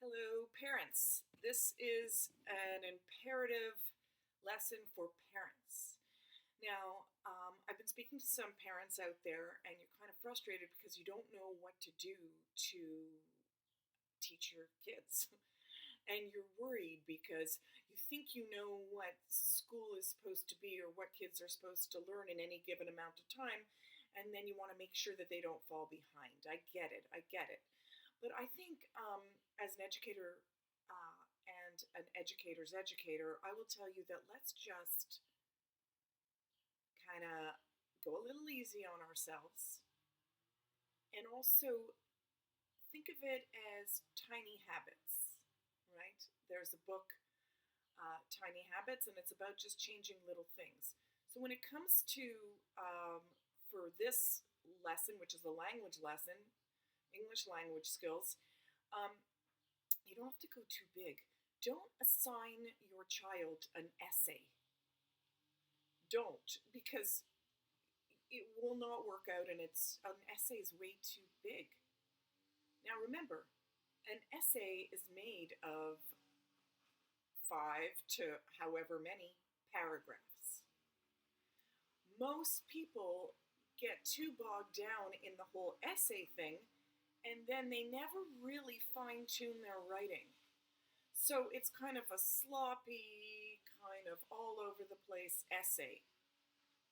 Hello, parents. This is an imperative lesson for parents. Now, I've been speaking to some parents out there, and you're kind of frustrated because you don't know what to do to teach your kids. And you're worried because you think you know what school is supposed to be or what kids are supposed to learn in any given amount of time, and then you want to make sure that they don't fall behind. I get it. I get it. But I think as an educator and an educator's educator, I will tell you that let's just kind of go a little easy on ourselves and also think of it as tiny habits, right? There's a book, Tiny Habits, and it's about just changing little things. So when it comes to, for this lesson, which is a language lesson, English language skills, um, you don't have to go too big. Don't assign your child an essay. Don't, because it will not work out, and an essay is way too big. Now remember, an essay is made of 5 to however many paragraphs. Most people get too bogged down in the whole essay thing, and then they never really fine tune their writing. So it's kind of a sloppy, kind of all over the place essay.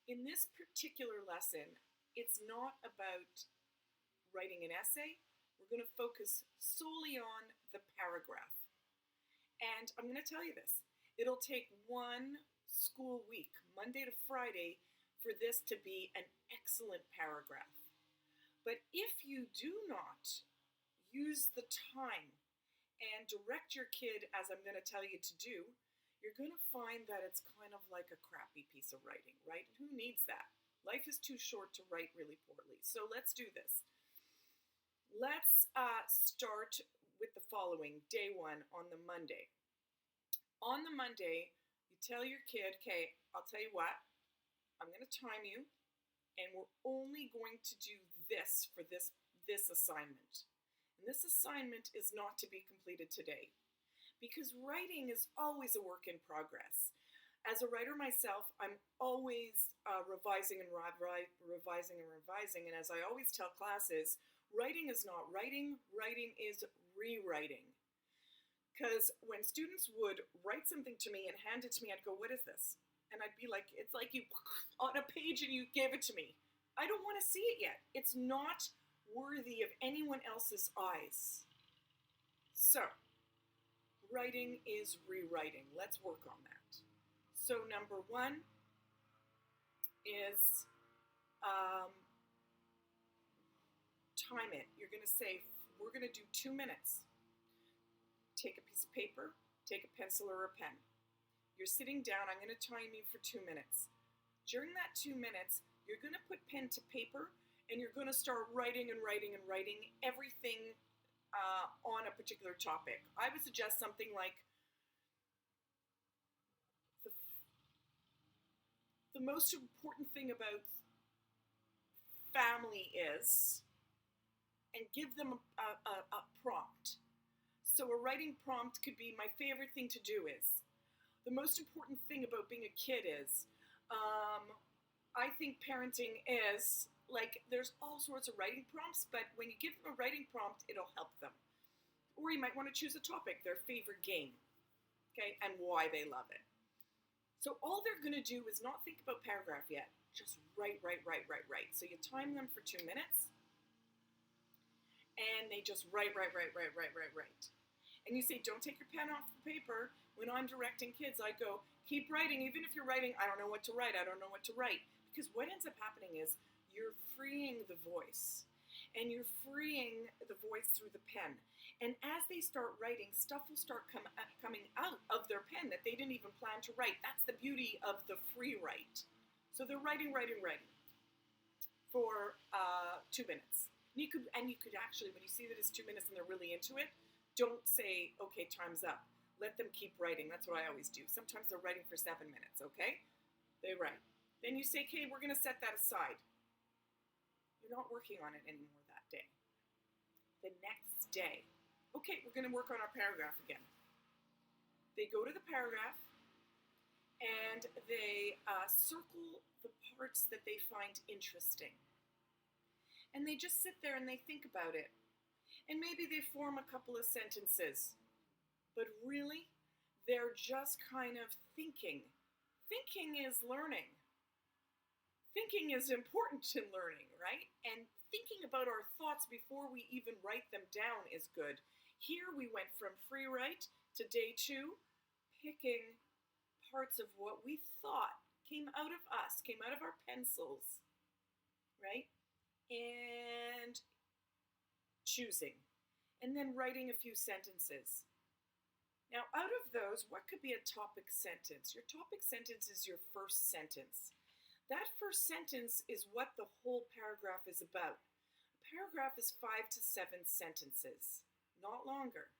In this particular lesson, it's not about writing an essay. We're going to focus solely on the paragraph. And I'm going to tell you this. It'll take one school week, Monday to Friday, for this to be an excellent paragraph. But if you do not use the time and direct your kid as I'm going to tell you to do, you're going to find that it's kind of like a crappy piece of writing, right? Who needs that? Life is too short to write really poorly. So let's do this. Let's start with the following. Day one, on the Monday. On the Monday, you tell your kid, okay, I'll tell you what, I'm going to time you, and we're only going to do this for this assignment. And this assignment is not to be completed today, because writing is always a work in progress. As a writer myself, I'm always revising and revising and revising, and as I always tell classes, writing is not writing, writing is rewriting. Because when students would write something to me and hand it to me, I'd go, what is this? And I'd be like, it's like you on a page and you gave it to me. I don't want to see it yet. It's not worthy of anyone else's eyes. So, writing is rewriting. Let's work on that. So number one is time it. You're going to say, we're going to do 2 minutes. Take a piece of paper, take a pencil or a pen. You're sitting down, I'm going to time you for 2 minutes. During that 2 minutes, you're going to put pen to paper, and you're going to start writing and writing and writing everything on a particular topic. I would suggest something like the most important thing about family is, and give them a prompt. So a writing prompt could be, my favorite thing to do is, the most important thing about being a kid is, I think parenting is, like, there's all sorts of writing prompts, but when you give them a writing prompt, it'll help them. Or you might want to choose a topic, their favorite game, okay, and why they love it. So all they're going to do is not think about paragraph yet, just write. So you time them for 2 minutes, and they just write. And you say, don't take your pen off the paper. When I'm directing kids, I go, keep writing. Even if you're writing, I don't know what to write. Because what ends up happening is you're freeing the voice. And you're freeing the voice through the pen. And as they start writing, stuff will start coming out of their pen that they didn't even plan to write. That's the beauty of the free write. So they're writing for 2 minutes. And you could actually, when you see that it's 2 minutes and they're really into it, don't say, okay, time's up. Let them keep writing. That's what I always do. Sometimes they're writing for 7 minutes, okay? They write. Then you say, okay, we're going to set that aside. You're not working on it anymore that day. The next day, Okay, we're going to work on our paragraph again. They go to the paragraph and they circle the parts that they find interesting. And they just sit there and they think about it. And maybe they form a couple of sentences. But really, they're just kind of thinking. Thinking is learning. Thinking is important in learning, right? And thinking about our thoughts before we even write them down is good. Here we went from free write to day 2, picking parts of what we thought came out of us, came out of our pencils, right? And choosing. And then writing a few sentences. Now, out of those, what could be a topic sentence? Your topic sentence is your first sentence. That first sentence is what the whole paragraph is about. A paragraph is 5 to 7 sentences, not longer.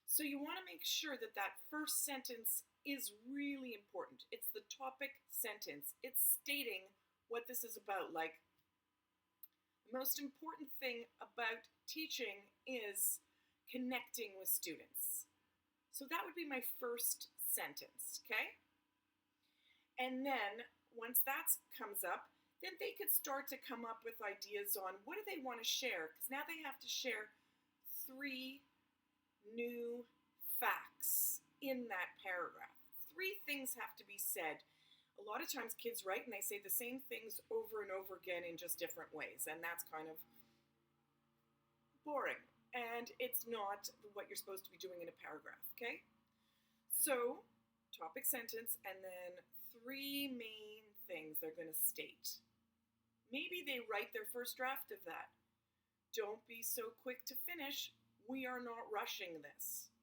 So you want to make sure that that first sentence is really important. It's the topic sentence. It's stating what this is about. Like, the most important thing about teaching is connecting with students. So that would be my first sentence, okay? And then once that comes up, then they could start to come up with ideas on what do they want to share, because now they have to share 3 new facts in that paragraph. 3 things have to be said. A lot of times kids write and they say the same things over and over again in just different ways, and that's kind of boring. And it's not what you're supposed to be doing in a paragraph, okay? So, topic sentence, and then 3 main things they're going to state. Maybe they write their first draft of that. Don't be so quick to finish. We are not rushing this.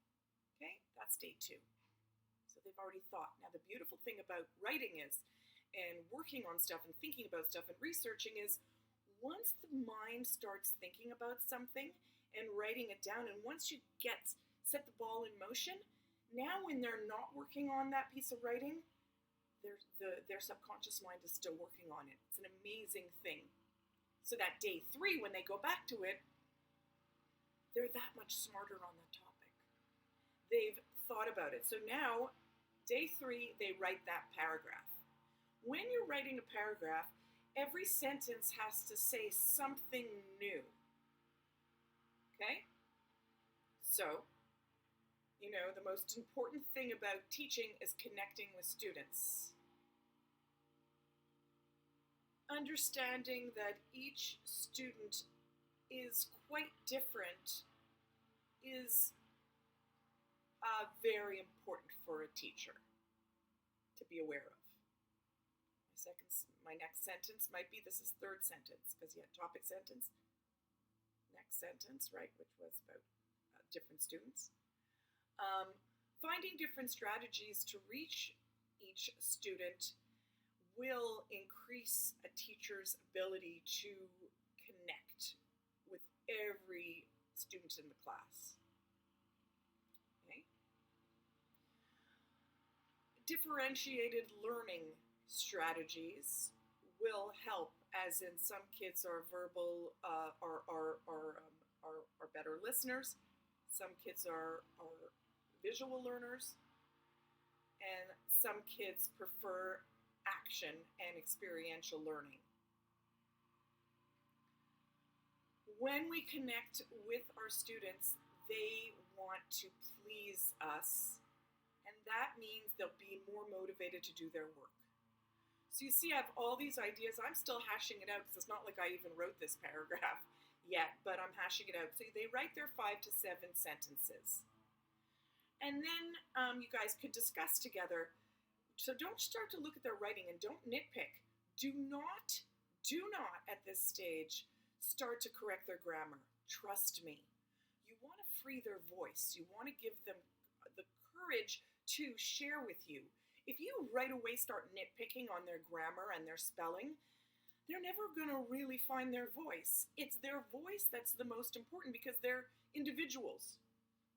Okay, that's day 2. So they've already thought. Now the beautiful thing about writing is, and working on stuff and thinking about stuff and researching is, once the mind starts thinking about something and writing it down, and once you set the ball in motion, now when they're not working on that piece of writing, their subconscious mind is still working on it. It's an amazing thing. So that day 3, when they go back to it, they're that much smarter on the topic. They've thought about it. So now, day 3, they write that paragraph. When you're writing a paragraph, every sentence has to say something new. Okay? So, the most important thing about teaching is connecting with students. Understanding that each student is quite different is very important for a teacher to be aware of. My next sentence might be, this is 3rd sentence, because you had topic sentence, next sentence, right, which was about different students. Finding different strategies to reach each student will increase a teacher's ability to connect with every student in the class. Okay? Differentiated learning strategies will help, as in some kids are verbal, are better listeners. Some kids are visual learners, and some kids prefer action and experiential learning. When we connect with our students, they want to please us, and that means they'll be more motivated to do their work. So you see, I have all these ideas. I'm still hashing it out because it's not like I even wrote this paragraph yet, but I'm hashing it out. So they write their 5 to 7 sentences. And then you guys could discuss together. So don't start to look at their writing and don't nitpick. Do not at this stage start to correct their grammar. Trust me. You want to free their voice. You want to give them the courage to share with you. If you right away start nitpicking on their grammar and their spelling, they're never going to really find their voice. It's their voice that's the most important because they're individuals.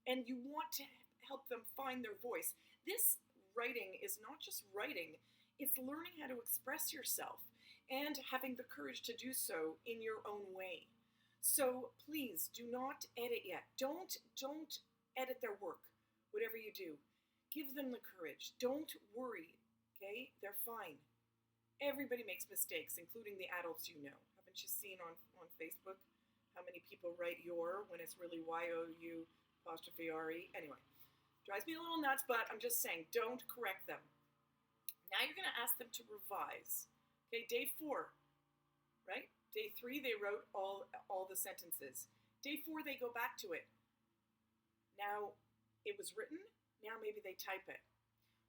And you want to help them find their voice. This writing is not just writing, it's learning how to express yourself and having the courage to do so in your own way. So please do not edit yet. Don't edit their work. Whatever you do, give them the courage. Don't worry. Okay? They're fine. Everybody makes mistakes, including the adults you know. Haven't you seen on Facebook how many people write your when it's really Y-O-U apostrophe R-E? Anyway, drives me a little nuts, but I'm just saying, don't correct them. Now you're going to ask them to revise. Okay, day 4, right? Day 3, they wrote all the sentences. Day 4, they go back to it. Now, it was written. Now maybe they type it.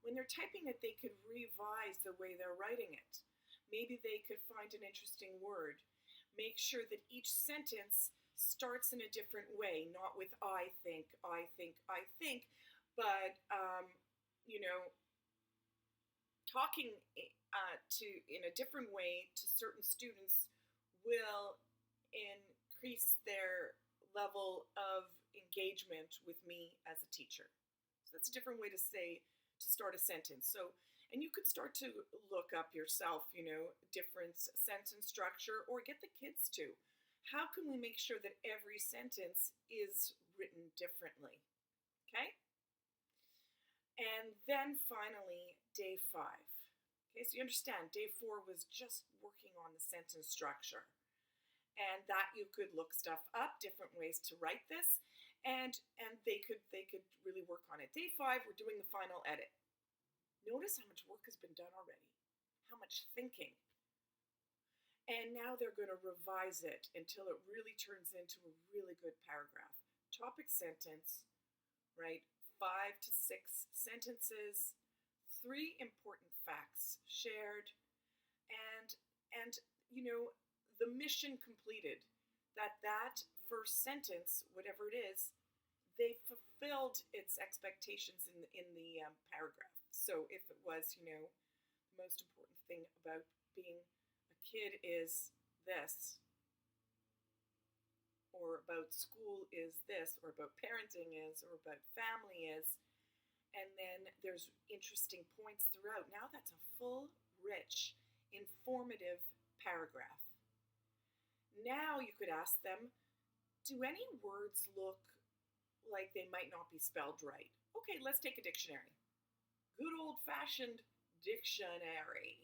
When they're typing it, they could revise the way they're writing it. Maybe they could find an interesting word. Make sure that each sentence starts in a different way, not with I think, I think, I think, but, talking in a different way to certain students will increase their level of engagement with me as a teacher. So that's a different way to start a sentence. So, and you could start to look up yourself, different sentence structure, or get the kids to. How can we make sure that every sentence is written differently? Okay? And then finally, day 5. Okay, so you understand, day 4 was just working on the sentence structure. And that you could look stuff up, different ways to write this, and they could really work on it. Day 5, we're doing the final edit. Notice how much work has been done already, how much thinking. And now they're going to revise it until it really turns into a really good paragraph. Topic sentence, right? 5 to 6 sentences, 3 important facts shared, and the mission completed. That first sentence, whatever it is, they fulfilled its expectations in the paragraph. So if it was, the most important thing about being a kid is this, or about school is this, or about parenting is, or about family is, and then there's interesting points throughout. Now that's a full, rich, informative paragraph. Now you could ask them, do any words look like they might not be spelled right? Okay, let's take a dictionary. Good old-fashioned dictionary.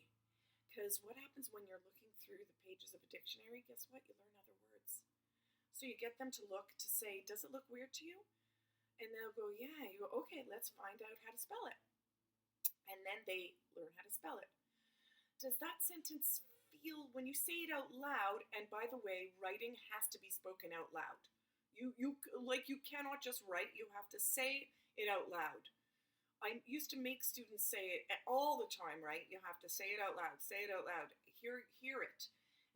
Because what happens when you're looking through the pages of a dictionary? Guess what? You learn other words. So you get them to look to say, does it look weird to you? And they'll go, yeah. You go, okay, let's find out how to spell it. And then they learn how to spell it. Does that sentence feel, when you say it out loud, and by the way, writing has to be spoken out loud. You cannot just write, you have to say it out loud. I used to make students say it all the time, right? You have to say it out loud, hear it.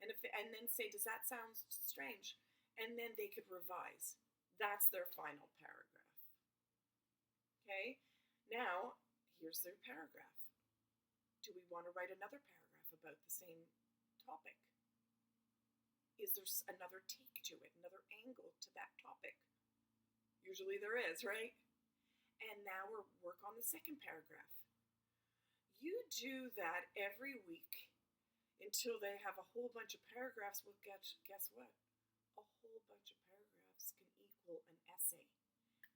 And then say, does that sound strange? And then they could revise. That's their final paragraph. Okay? Now, here's their paragraph. Do we want to write another paragraph about the same topic? Is there another take to it, another angle to that topic? Usually there is, right? And now we'll work on the second paragraph. You do that every week until they have a whole bunch of paragraphs. Well, guess what? A whole bunch of paragraphs can equal an essay.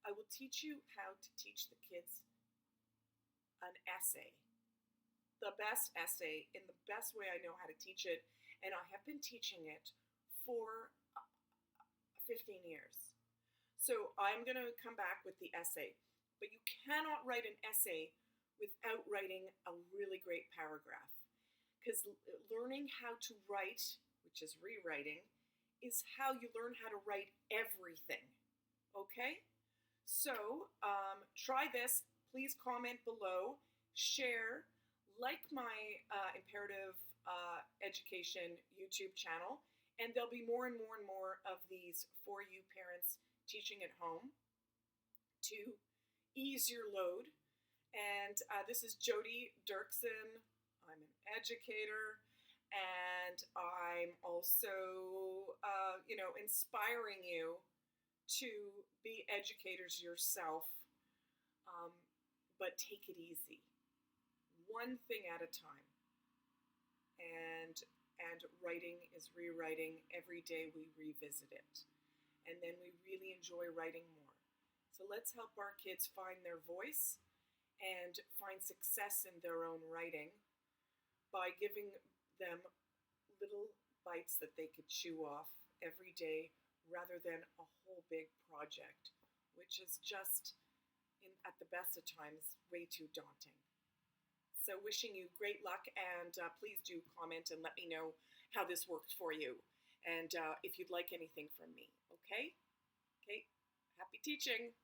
I will teach you how to teach the kids an essay. The best essay in the best way I know how to teach it. And I have been teaching it for 15 years. So I'm going to come back with the essay. But you cannot write an essay without writing a really great paragraph. Because learning how to write, which is rewriting, is how you learn how to write everything. Okay? So try this. Please comment below. Share. Like my Imperative Education YouTube channel. And there'll be more and more and more of these for you parents teaching at home to ease your load. And this is Jodi Dirksen. I'm an educator, and I'm also, inspiring you to be educators yourself, but take it easy, one thing at a time. And and writing is rewriting. Every day we revisit it. And then we really enjoy writing more. So let's help our kids find their voice and find success in their own writing by giving them little bites that they could chew off every day rather than a whole big project, which is just, at the best of times, way too daunting. So wishing you great luck, and please do comment and let me know how this worked for you, and if you'd like anything from me, okay? Okay, happy teaching.